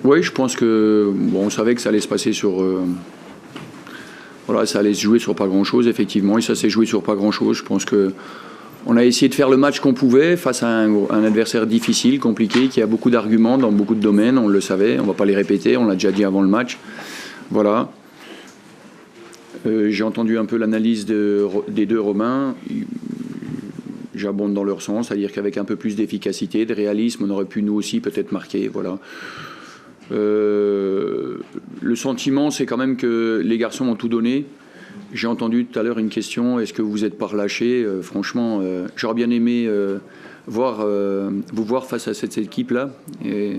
Oui, je pense que on savait que ça allait se passer sur. Voilà, ça allait se jouer sur pas grand-chose, effectivement, et ça s'est joué sur pas grand-chose. Je pense que on a essayé de faire le match qu'on pouvait face à un adversaire difficile, compliqué, qui a beaucoup d'arguments dans beaucoup de domaines. On le savait, on ne va pas les répéter, on l'a déjà dit avant le match. Voilà. J'ai entendu un peu l'analyse des deux Romains. J'abonde dans leur sens, c'est-à-dire qu'avec un peu plus d'efficacité, de réalisme, on aurait pu nous aussi peut-être marquer. Voilà. Le sentiment, c'est quand même que les garçons ont tout donné. J'ai entendu tout à l'heure une question, est-ce que vous êtes pas relâchés? Franchement, j'aurais bien aimé vous voir face à cette équipe-là et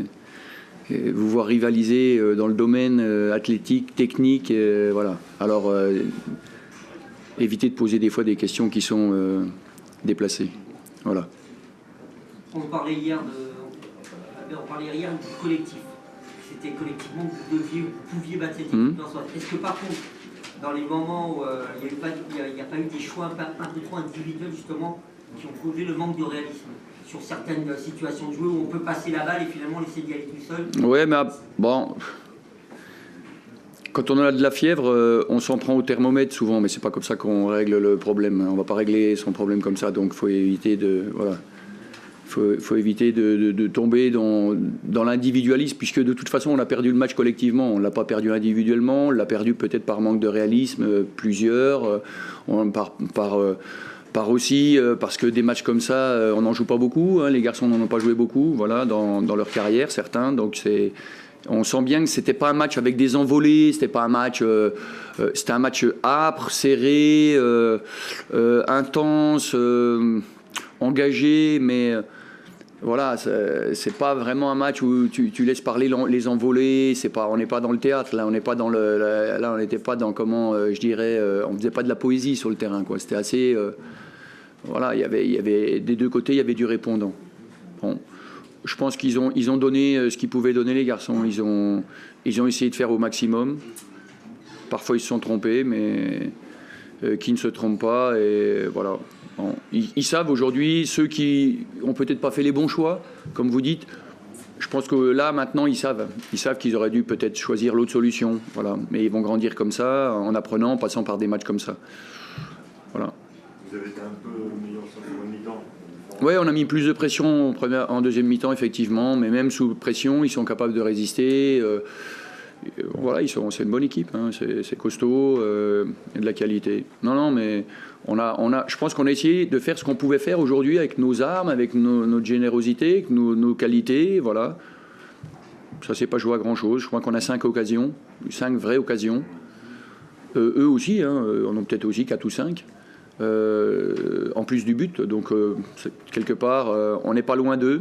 vous voir rivaliser dans le domaine athlétique, technique. Voilà. Alors, évitez de poser des fois des questions qui sont déplacées. Voilà. On parlait hier du collectif. C'était collectivement que vous pouviez battre cette équipe dans soi. Est-ce que par contre, dans les moments où il n'y a pas eu des choix un peu trop individuels justement qui ont causé le manque de réalisme sur certaines situations de jeu où on peut passer la balle et finalement laisser d'y aller tout seul? Ouais, mais bon, quand on a de la fièvre, on s'en prend au thermomètre souvent, mais c'est pas comme ça qu'on règle le problème. On va pas régler son problème comme ça, donc faut éviter de voilà. Faut éviter de tomber dans l'individualisme, puisque de toute façon, on a perdu le match collectivement. On ne l'a pas perdu individuellement, on l'a perdu peut-être par manque de réalisme, plusieurs, par aussi, parce que des matchs comme ça, on n'en joue pas beaucoup. Hein, les garçons n'en ont pas joué beaucoup, voilà, dans leur carrière, certains. Donc on sent bien que c'était pas un match avec des envolées, c'était pas un match, c'était un match âpre, serré, intense, engagé, mais voilà, c'est pas vraiment un match où tu laisses parler les envolées. On n'est pas dans le théâtre là, on n'est pas dans là on n'était pas dans comment je dirais, on faisait pas de la poésie sur le terrain quoi. C'était assez, voilà, il y avait des deux côtés, il y avait du répondant. Bon, je pense qu'ils ont donné ce qu'ils pouvaient donner les garçons. Ils ont essayé de faire au maximum. Parfois ils se sont trompés, mais qui ne se trompent pas et voilà. Bon, ils savent aujourd'hui, ceux qui ont peut-être pas fait les bons choix, comme vous dites, je pense que là, maintenant, ils savent qu'ils auraient dû peut-être choisir l'autre solution. Voilà. Mais ils vont grandir comme ça, en apprenant, en passant par des matchs comme ça. Voilà. Vous avez été un peu meilleur sur le premier mi-temps. Oui, on a mis plus de pression en deuxième mi-temps, effectivement, mais même sous pression, ils sont capables de résister. Voilà, c'est une bonne équipe, hein, c'est costaud, de la qualité. Non, mais je pense qu'on a essayé de faire ce qu'on pouvait faire aujourd'hui avec nos armes, avec notre générosité, avec nos qualités, voilà. Ça s'est pas joué à grand-chose. Je crois qu'on a 5 occasions, 5 vraies occasions. Eux aussi, hein, on en a peut-être aussi 4 ou 5, en plus du but. Donc, quelque part, on n'est pas loin d'eux.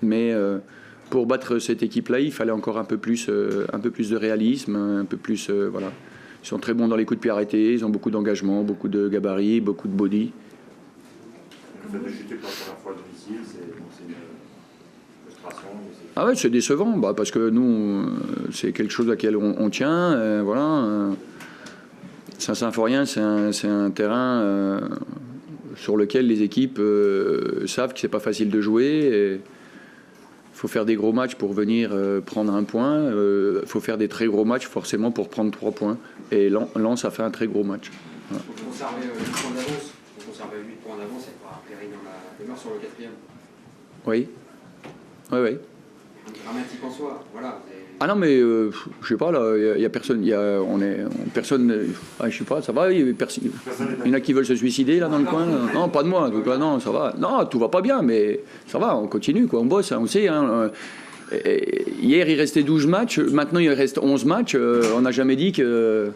Mais pour battre cette équipe-là, il fallait encore un peu plus de réalisme, un peu plus, voilà. Ils sont très bons dans les coups de pied arrêtés, ils ont beaucoup d'engagement, beaucoup de gabarit, beaucoup de body. Le fait de chuter pour la première fois à domicile, c'est une frustration. Ah ouais, c'est décevant, parce que nous, c'est quelque chose à laquelle on tient, voilà. Saint-Symphorien, c'est un terrain sur lequel les équipes savent que c'est pas facile de jouer. Il faut faire des gros matchs pour venir prendre un point. Il faut faire des très gros matchs forcément pour prendre 3 points. Et Lens a fait un très gros match. Voilà. Pour conserver 8 points d'avance, et pour atterrir dans la demeure sur le 4e. Oui. Dramatique en soi, voilà. Ah non, mais je sais pas, là, il y a personne, personne, je sais pas, ça va, il y en a qui veulent se suicider là dans le coin. Non, pas de moi, donc là, non, ça va. Non, tout va pas bien, mais ça va, on continue, quoi, on bosse, hein, on sait. Hein, hier, il restait 12 matchs, maintenant il reste 11 matchs, on n'a jamais dit que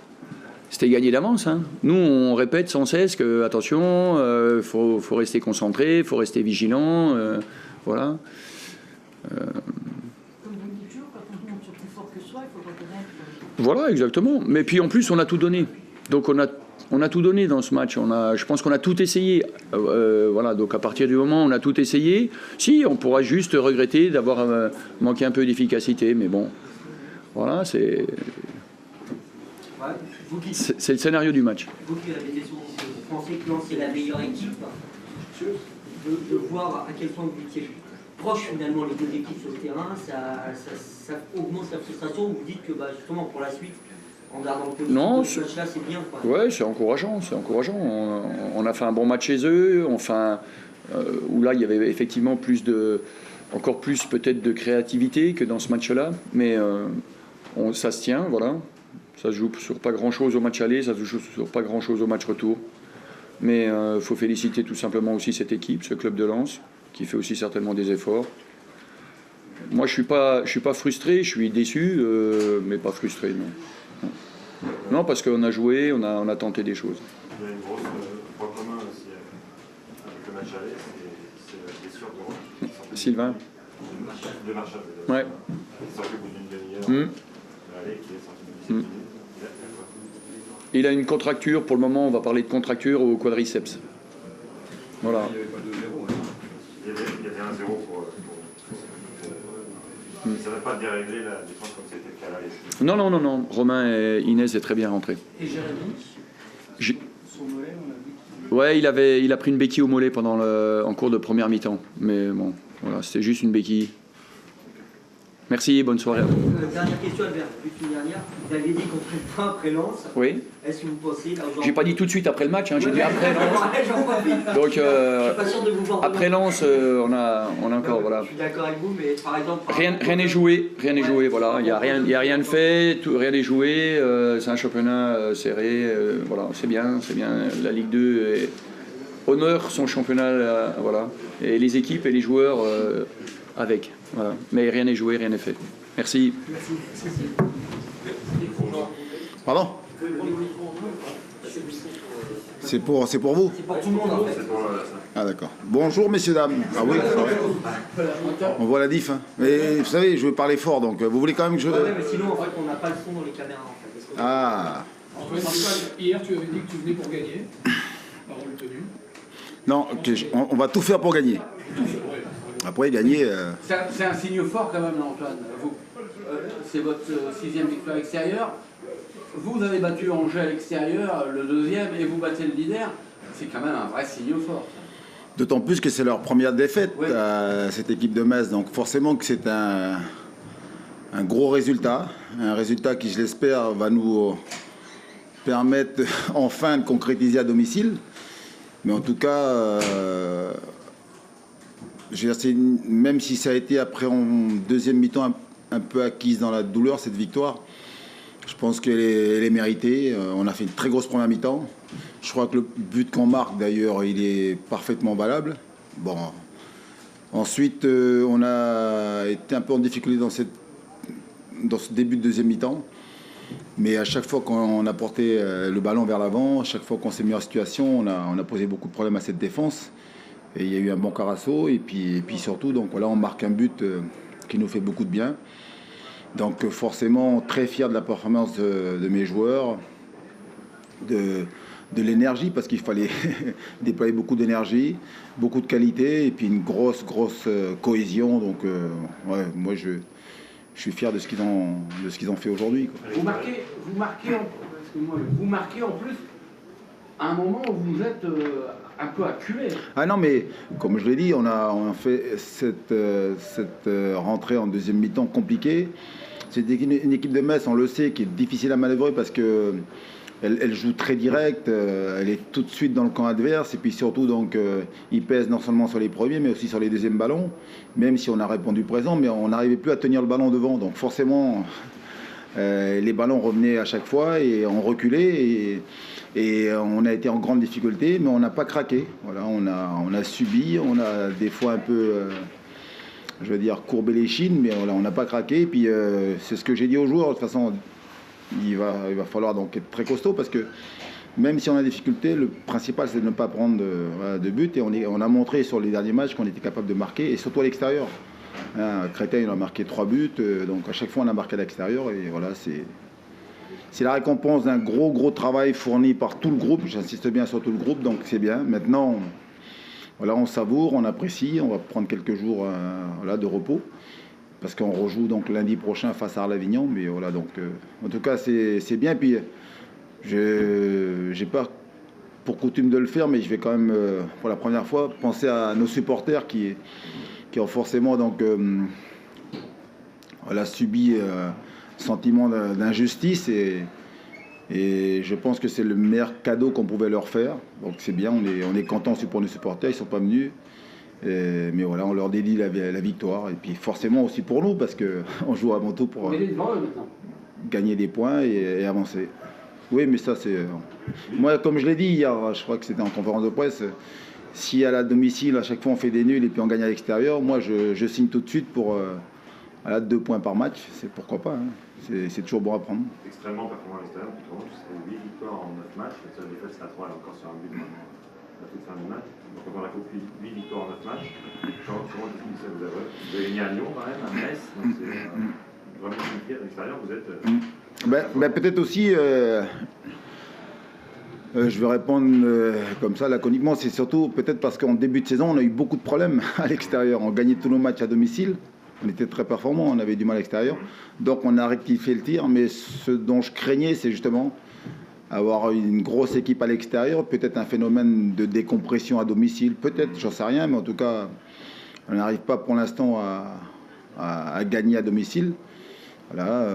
c'était gagné d'avance. Hein. Nous, on répète sans cesse que, attention, faut rester concentré, faut rester vigilant, voilà. Voilà, exactement. Mais puis en plus, on a tout donné. Donc on a tout donné dans ce match. Je pense qu'on a tout essayé. Voilà, donc à partir du moment où on a tout essayé, si, on pourra juste regretter d'avoir manqué un peu d'efficacité. Mais bon, voilà, c'est le scénario du match. Vous qui avez des sources, vous pensez que Lens est la meilleure équipe de voir à quel point vous étiez proches finalement les deux équipes sur le terrain, ça augmente la frustration. Vous dites que justement pour la suite, en gardant le positif Non, de ce match-là, c'est bien. Ouais, c'est encourageant, c'est encourageant. On a fait un bon match chez eux, où là il y avait effectivement encore plus peut-être de créativité que dans ce match-là, mais ça se tient, voilà. Ça se joue sur pas grand-chose au match aller, ça se joue sur pas grand-chose au match retour. Mais il faut féliciter tout simplement aussi cette équipe, ce club de Lens, qui fait aussi certainement des efforts. Moi, je suis pas frustré, je suis déçu, mais pas frustré, non. Non, parce qu'on a joué, on a tenté des choses. Il y a une grosse point commun aussi avec le match aller, c'est la blessure de Sylvain. De Marchal. Ouais. Il est sorti au bout d'une demi-heure. Allez, qui est sorti de 17 minutes. Il a une contracture, pour le moment on va parler de contracture au quadriceps. Voilà. Il n'y avait pas de 0. Hein. Il y avait un 0 pour ça ne va pas dérégler la défense comme c'était le cas là. Non. Romain et Inès est très bien rentré. Et Jérémy, son mollet, on a vu qu'il... Ouais, il a pris une béquille au mollet en cours de première mi-temps. Mais bon, voilà, c'était juste une béquille. Merci, bonne soirée. Dernière question, Albert, juste une dernière. Vous aviez dit qu'on ferait le point après Lens. Oui. Est-ce que vous pensez là aujourd'hui... J'ai pas dit tout de suite après le match, hein, j'ai dit après Lens. J'en profite. Donc Je suis pas sûr de vous voir après demain. Lens, on a encore voilà. Je suis d'accord avec vous, mais par exemple... Rien n'est joué, voilà. Il y a rien de fait, rien n'est joué. C'est un championnat serré, voilà, c'est bien. La Ligue 2 honore son championnat, voilà. Et les équipes et les joueurs avec, voilà. Mais rien n'est joué, rien n'est fait. Merci. Pardon? C'est pour vous? C'est pour tout le monde en fait. Ah d'accord. Bonjour messieurs, dames. Ah oui, on voit la diff. Hein. Mais vous savez, je veux parler fort, donc vous voulez quand même que je... Ouais, mais sinon en fait on n'a pas le son dans les caméras en fait. Ah. Hier tu avais dit que tu venais pour gagner. Parole tenue. Non, on va tout faire pour gagner. Après, gagner... C'est un signe fort quand même, là, Antoine. C'est votre 6e victoire extérieure. Vous avez battu Angers à l'extérieur, le 2e, et vous battez le leader. C'est quand même un vrai signe fort. D'autant plus que c'est leur première défaite, Oui. Cette équipe de Metz. Donc forcément que c'est un gros résultat. Un résultat qui, je l'espère, va nous permettre enfin de concrétiser à domicile. Mais en tout cas... je veux dire, même si ça a été après en deuxième mi-temps un peu acquise dans la douleur, cette victoire, je pense qu'elle est méritée. On a fait une très grosse première mi-temps. Je crois que le but qu'on marque, d'ailleurs, il est parfaitement valable. Bon. Ensuite, on a été un peu en difficulté dans ce début de deuxième mi-temps. Mais à chaque fois qu'on a porté le ballon vers l'avant, à chaque fois qu'on s'est mis en situation, on a posé beaucoup de problèmes à cette défense. Et il y a eu un bon Carasso, et puis surtout, donc voilà, on marque un but qui nous fait beaucoup de bien. Donc forcément, très fier de la performance de mes joueurs, de l'énergie, parce qu'il fallait déployer beaucoup d'énergie, beaucoup de qualité, et puis une grosse cohésion. Donc ouais, moi je suis fier de ce qu'ils ont fait aujourd'hui. Vous marquez en plus à un moment où vous êtes un peu acculé. Ah non, mais comme je l'ai dit, on a fait cette rentrée en deuxième mi-temps compliquée. C'est une équipe de Metz, on le sait, qui est difficile à manœuvrer parce que elle joue très direct, elle est tout de suite dans le camp adverse, et puis surtout, donc, il pèse non seulement sur les premiers, mais aussi sur les deuxièmes ballons, même si on a répondu présent, mais on n'arrivait plus à tenir le ballon devant. Donc forcément, les ballons revenaient à chaque fois et on reculait, et on a été en grande difficulté, mais on n'a pas craqué. Voilà, on a subi, on a des fois un peu... je veux dire, courber les chines, mais voilà, on n'a pas craqué. Et puis, c'est ce que j'ai dit aux joueurs. De toute façon, il va falloir donc être très costaud, parce que même si on a des difficultés, le principal, c'est de ne pas prendre de but. Et on a montré sur les derniers matchs qu'on était capable de marquer, et surtout à l'extérieur. Hein, Créteil, on a marqué 3 buts. Donc, à chaque fois, on a marqué à l'extérieur. Et voilà, c'est la récompense d'un gros travail fourni par tout le groupe. J'insiste bien sur tout le groupe, donc c'est bien. Maintenant... Voilà, on savoure, on apprécie, on va prendre quelques jours de repos, parce qu'on rejoue donc lundi prochain face à Arles-Avignon. Mais voilà, donc en tout cas c'est bien. Puis je n'ai pas pour coutume de le faire, mais je vais quand même pour la première fois penser à nos supporters qui qui ont forcément donc voilà, subi sentiment d'injustice et je pense que c'est le meilleur cadeau qu'on pouvait leur faire. Donc c'est bien, on est content pour nos supporters, ils ne sont pas venus. Mais voilà, on leur dédie la victoire. Et puis forcément aussi pour nous, parce qu'on joue avant tout pour gagner des points et avancer. Oui, mais ça c'est... Moi, comme je l'ai dit hier, je crois que c'était en conférence de presse, si à la domicile, à chaque fois on fait des nuls et puis on gagne à l'extérieur, moi je signe tout de suite pour 2 points par match. C'est pourquoi pas, hein. C'est toujours bon à prendre. Extrêmement performant à l'extérieur, c'est 8 victoires en 9 matchs. La seule défaite, c'est la 3, elle est encore sur un but à toute fin du match. Donc on a coupé 8 victoires en 9 matchs. Comment ça vous avez gagné à Lyon quand même, à Metz. Donc c'est vraiment compliqué à l'extérieur. Vous êtes... Peut-être aussi, je vais répondre comme ça laconiquement, c'est surtout peut-être parce qu'en début de saison, on a eu beaucoup de problèmes à l'extérieur. On gagnait tous nos matchs à domicile. On était très performants, on avait du mal à l'extérieur. Donc on a rectifié le tir, mais ce dont je craignais, c'est justement avoir une grosse équipe à l'extérieur, peut-être un phénomène de décompression à domicile, peut-être, j'en sais rien, mais en tout cas, on n'arrive pas pour l'instant à gagner à domicile. Voilà,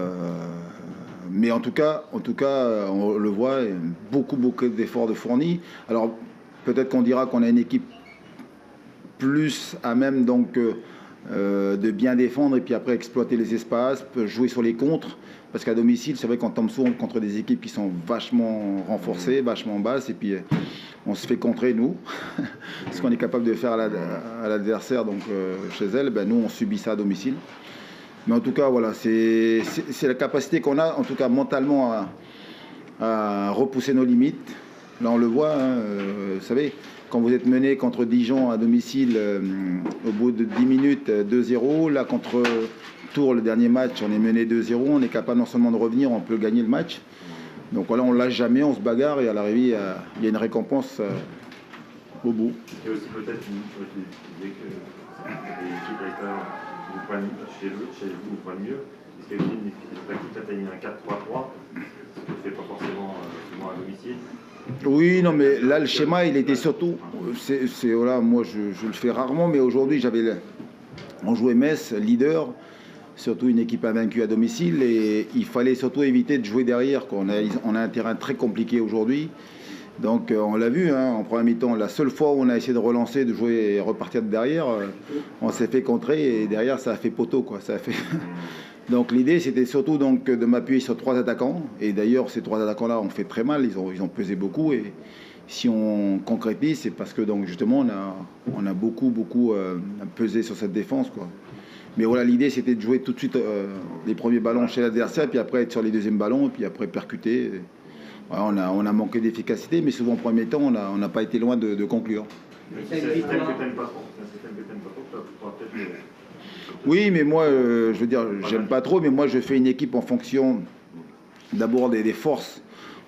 mais en tout cas, on le voit, beaucoup d'efforts de fournis. Alors peut-être qu'on dira qu'on a une équipe plus à même donc de bien défendre et puis après exploiter les espaces, jouer sur les contres, parce qu'à domicile c'est vrai qu'on tombe souvent contre des équipes qui sont vachement renforcées, vachement basses, et puis on se fait contrer nous ce qu'on est capable de faire à l'adversaire donc chez elle, ben, nous on subit ça à domicile. Mais en tout cas voilà, c'est la capacité qu'on a en tout cas mentalement à repousser nos limites. Là on le voit, hein, vous savez, quand vous êtes mené contre Dijon à domicile, au bout de 10 minutes, 2-0. Là, contre Tours, le dernier match, on est mené 2-0. On est capable non seulement de revenir, on peut gagner le match. Donc voilà, on ne lâche jamais, on se bagarre et à l'arrivée, il y a une récompense au bout. Et aussi peut-être une idée que les équipes à l'extérieur vous prennent chez vous, vous prennent mieux. Est-ce qu'il y a une équipe tactique atteigne un 4-3-3, ce que ne fait pas forcément à domicile? Oui, non, mais là, le schéma, il était surtout... voilà, moi, je le fais rarement, mais aujourd'hui, on jouait Metz, leader, surtout une équipe invaincue à domicile, et il fallait surtout éviter de jouer derrière, quoi. On a un terrain très compliqué aujourd'hui, donc on l'a vu, hein, en première mi-temps, la seule fois où on a essayé de relancer, de jouer et repartir de derrière, on s'est fait contrer, et derrière, ça a fait poteau, quoi, ça a fait... Donc l'idée c'était surtout donc de m'appuyer sur 3 attaquants, et d'ailleurs ces 3 attaquants-là ont fait très mal, ils ont pesé beaucoup, et si on concrétise c'est parce que donc justement on a beaucoup pesé sur cette défense, quoi. Mais voilà, l'idée c'était de jouer tout de suite les premiers ballons chez l'adversaire, puis après être sur les deuxièmes ballons, et puis après percuter. Voilà, on a manqué d'efficacité, mais souvent en premier temps on n'a pas été loin de conclure. C'est un système que tu n'aimes pas trop, tu pourras peut-être... Oui, mais moi, je veux dire, j'aime pas trop, mais moi, je fais une équipe en fonction d'abord des forces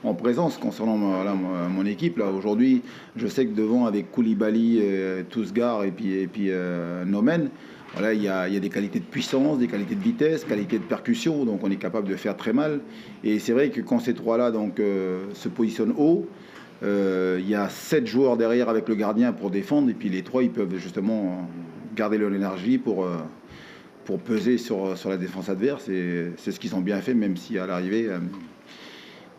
en présence concernant mon équipe. Là, aujourd'hui, je sais que devant, avec Koulibaly, Tousgar et puis Nomen, voilà, il y a des qualités de puissance, des qualités de vitesse, qualités de percussion, donc on est capable de faire très mal. Et c'est vrai que quand ces 3-là donc, se positionnent haut, il y a 7 joueurs derrière avec le gardien pour défendre, et puis les 3, ils peuvent justement garder leur énergie pour peser sur la défense adverse, et c'est ce qu'ils ont bien fait, même si à l'arrivée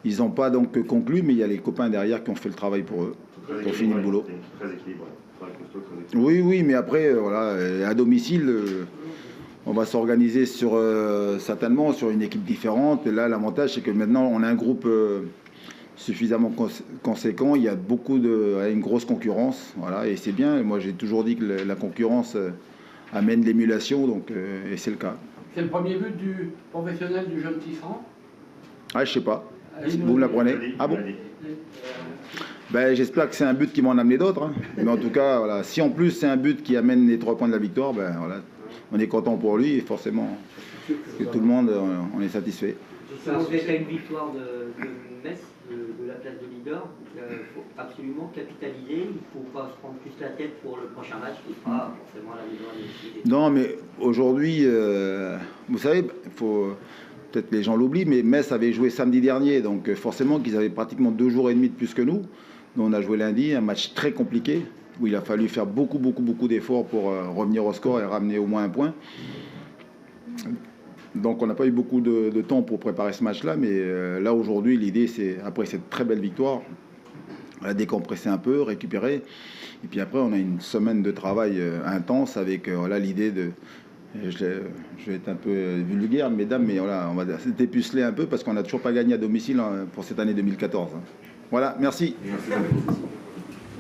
ils n'ont pas donc conclu, mais il y a les copains derrière qui ont fait le travail pour eux, qui ont fini le boulot. Très équilibré. Oui, mais après voilà, à domicile on va s'organiser certainement sur une équipe différente, et là l'avantage c'est que maintenant on a un groupe suffisamment conséquent, il y a une grosse concurrence, voilà, et c'est bien. Moi j'ai toujours dit que la concurrence amène l'émulation, donc et c'est le cas. C'est le premier but du professionnel du jeune Tisserand? Ah, je sais pas. Vous me l'apprenez? Ah bon? Ben, j'espère que c'est un but qui m'en a amené d'autres, hein. Mais en tout cas, voilà, si en plus c'est un but qui amène les 3 points de la victoire, ben voilà, on est content pour lui, et forcément que tout le monde on est satisfait. Vous êtes à une victoire de Metz, de la place de leader. Il faut absolument capitaliser. Il ne faut pas se prendre plus la tête pour le prochain match qui sera forcément la victoire des... Non, mais aujourd'hui, vous savez, peut-être les gens l'oublient, mais Metz avait joué samedi dernier, donc forcément qu'ils avaient pratiquement 2 jours et demi de plus que nous. Nous, on a joué lundi, un match très compliqué. où il a fallu faire beaucoup d'efforts pour revenir au score et ramener au moins un point. Donc on n'a pas eu beaucoup de temps pour préparer ce match-là, mais là aujourd'hui l'idée c'est, après cette très belle victoire, on a décompressé un peu, récupérer, et puis après on a une semaine de travail intense avec voilà, l'idée de, je vais être un peu vulgaire mesdames, mais voilà, on va dépuceler un peu parce qu'on n'a toujours pas gagné à domicile pour cette année 2014. Voilà, merci. Merci.